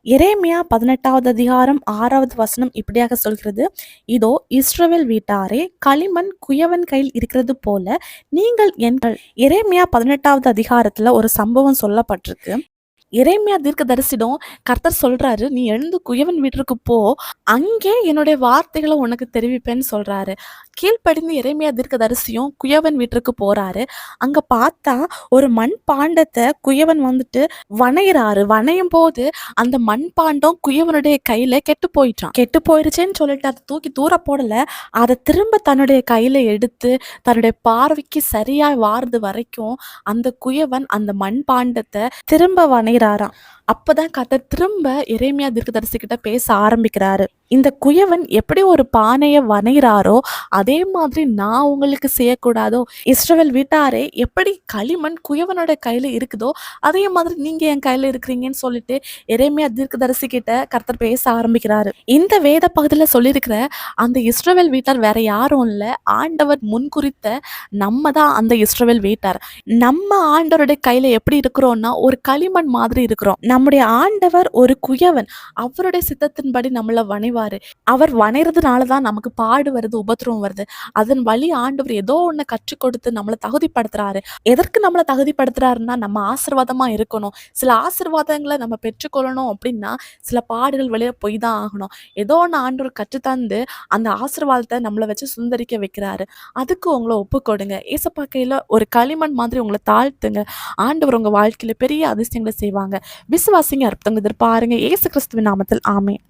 எரேமியா 18வது அதிகாரம் 6வது வசனம் இப்படியாக சொல்கிறது. இதோ இஸ்ரவேல் வீட்டாரே, களிமண் குயவன் கையில் இருக்கிறது போல நீங்கள் எரேமியா 18வது அதிகாரத்துல ஒரு சம்பவம் சொல்லப்பட்டிருக்கு. எரேமியா தீர்க்கதரிசிடம் கர்த்தர் சொல்றாரு, நீ எழுந்து குயவன் வீட்டிற்கு போ, அங்கே என்னுடைய வார்த்தைகளை உனக்கு தெரிவிப்பேன்னு சொல்றாரு. கீழ்ப்படிந்து எரேமியா தீர்க்கதரிசியும் குயவன் வீட்டிற்கு போறாரு. அங்க பார்த்தா ஒரு மண் பாண்டத்தை குயவன் வந்துட்டு வணையிறாரு. வணையும் போது அந்த மண் பாண்டம் குயவனுடைய கையில கெட்டு போயிருச்சேன்னு சொல்லிட்டு அதை தூக்கி தூர போடல, அதை திரும்ப தன்னுடைய கையில எடுத்து தன்னுடைய பார்வைக்கு சரியா வாரது வரைக்கும் அந்த குயவன் அந்த மண் பாண்டத்தை திரும்ப வணையிறாராம். அப்பதான் கர்த்தர் திரும்ப எரேமியா தீர்க்கதரிசி கிட்ட பேச ஆரம்பிக்கிறாரு. இந்த குயவன் எப்படி ஒரு பானையை வணைகிறாரோ அதே மாதிரி நான் உங்களுக்கு செய்யக்கூடாதோ? இஸ்ரவேல் வீட்டாரே, எப்படி களிமண் குயவனோட கையில இருக்குதோ அதே மாதிரி நீங்க என் கையில இருக்கிறீங்கன்னு சொல்லிட்டு எரேமியா தீர்க்கதரிசி கிட்ட கர்த்தர் பேச ஆரம்பிக்கிறாரு. இந்த வேத பகுதியில சொல்லியிருக்கிற அந்த இஸ்ரவேல் வீட்டார் வேற யாரும் இல்ல, ஆண்டவர் முன்குறித்த நம்ம தான் அந்த இஸ்ரவேல் வீட்டார். நம்ம ஆண்டவருடைய கையில எப்படி இருக்கிறோம்னா ஒரு களிமண் மாதிரி இருக்கிறோம். நம்முடைய ஆண்டவர் ஒரு குயவன், அவருடைய சித்தத்தின்படி நம்மள வணைவாரு. அவர் வணைறதுனாலதான் நமக்கு பாடு வருது, உபத்திரவம் வருது. அதன் வழி ஆண்டவர் ஏதோ ஒண்ணு கற்றுக் கொடுத்து நம்மளை தகுதிப்படுத்துறாரு. எதற்கு நம்மளை தகுதிப்படுத்துறாருன்னா நம்ம ஆசீர்வாதமா இருக்கணும். சில ஆசீர்வாதங்களை நம்ம பெற்றுக்கொள்ளணும் அப்படின்னா சில பாடுகள் வழியா போய் தான் ஆகணும். ஏதோ ஒன்று ஆண்டவர் கற்றுத்தந்து அந்த ஆசீர்வாதத்தை நம்மளை வச்சு சுந்தரிக்க வைக்கிறாரு. அதுக்கு உங்களை ஒப்பு கொடுங்க. ஏசப்பா கையில ஒரு களிமண் மாதிரி உங்களை தாழ்த்துங்க. ஆண்டவர் உங்க வாழ்க்கையில பெரிய அதிசயங்களை செய்வாங்க. விசுவாசிங்க, அற்புதங்க எதிர்பாருங்க. இயேசு கிறிஸ்துவின் நாமத்தில் ஆமென்.